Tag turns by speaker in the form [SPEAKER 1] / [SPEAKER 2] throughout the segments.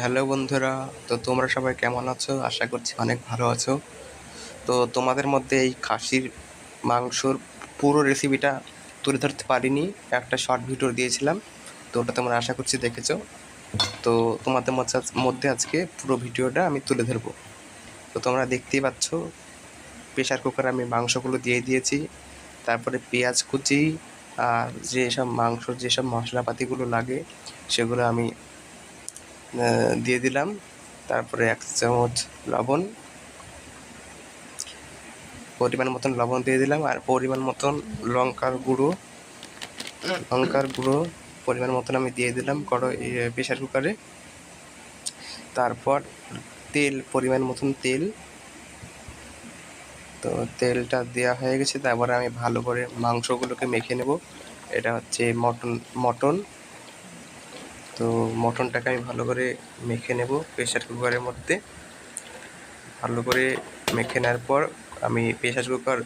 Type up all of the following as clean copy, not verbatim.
[SPEAKER 1] Hello বন্ধুরা, তো তোমরা সবাই কেমন আছো? আশা করছি অনেক ভালো আছো। তো তোমাদের মধ্যে এই খাসির মাংসর পুরো রেসিপিটা তুলে ধরতে পারিনি, একটা শর্ট ভিডিও দিয়েছিলাম। তো ওটা তোমরা আশা করছি দেখেছো। তো তোমাদের মধ্যে আজকে পুরো ভিডিওটা আমি তুলে ধরবো। তো তোমরা দেখতেই পাচ্ছ, প্রেশার কুকারে আমি মাংসগুলো দিয়ে দিয়েছি। তারপরে পেঁয়াজ কুচি আর যেসব মাংসর যেসব মশলাপাতিগুলো লাগে সেগুলো আমি দিয়ে দিলাম। তারপরে 1 চামচ লবণ, পরিমাণ মতন লবণ দিয়ে দিলাম, আর পরিমাণ মতন লঙ্কার গুঁড়ো পরিমাণ মতন আমি দিয়ে দিলাম প্রেশার কুকারে। তারপর পরিমাণ মতন তেল, তো তেলটা দেওয়া হয়ে গেছে। তারপরে আমি ভালো করে মাংসগুলোকে মেখে নেব। এটা হচ্ছে মটন। তো মটনটাকে আমি ভালো করে মেখে নেব প্রেশার কুকারের মধ্যে। ভালো করে মেখে নেওয়ার পর আমি প্রেশার কুকার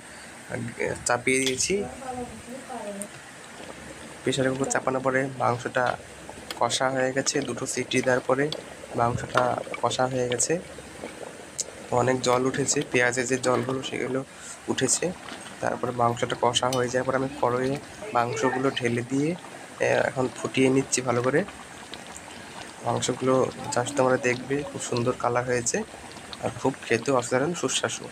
[SPEAKER 1] চাপিয়ে দিয়েছি। প্রেশার কুকার চাপানোর পরে মাংসটা কষা হয়ে গেছে। 2টো সিটি দেওয়ার পরে মাংসটা কষা হয়ে গেছে। অনেক জল উঠেছে, পেঁয়াজের যে জলগুলো সেগুলো উঠেছে। তারপরে মাংসটা কষা হয়ে যাওয়ার পর আমি কড়াইয়ে মাংসগুলো ঢেলে দিয়ে এখন ফুটিয়ে নিচ্ছি ভালো করে। মাংসগুলো জাস্ট তোমরা দেখবে, খুব সুন্দর কালার হয়েছে আর খুব খেতেও অসাধারণ সুস্বাদু।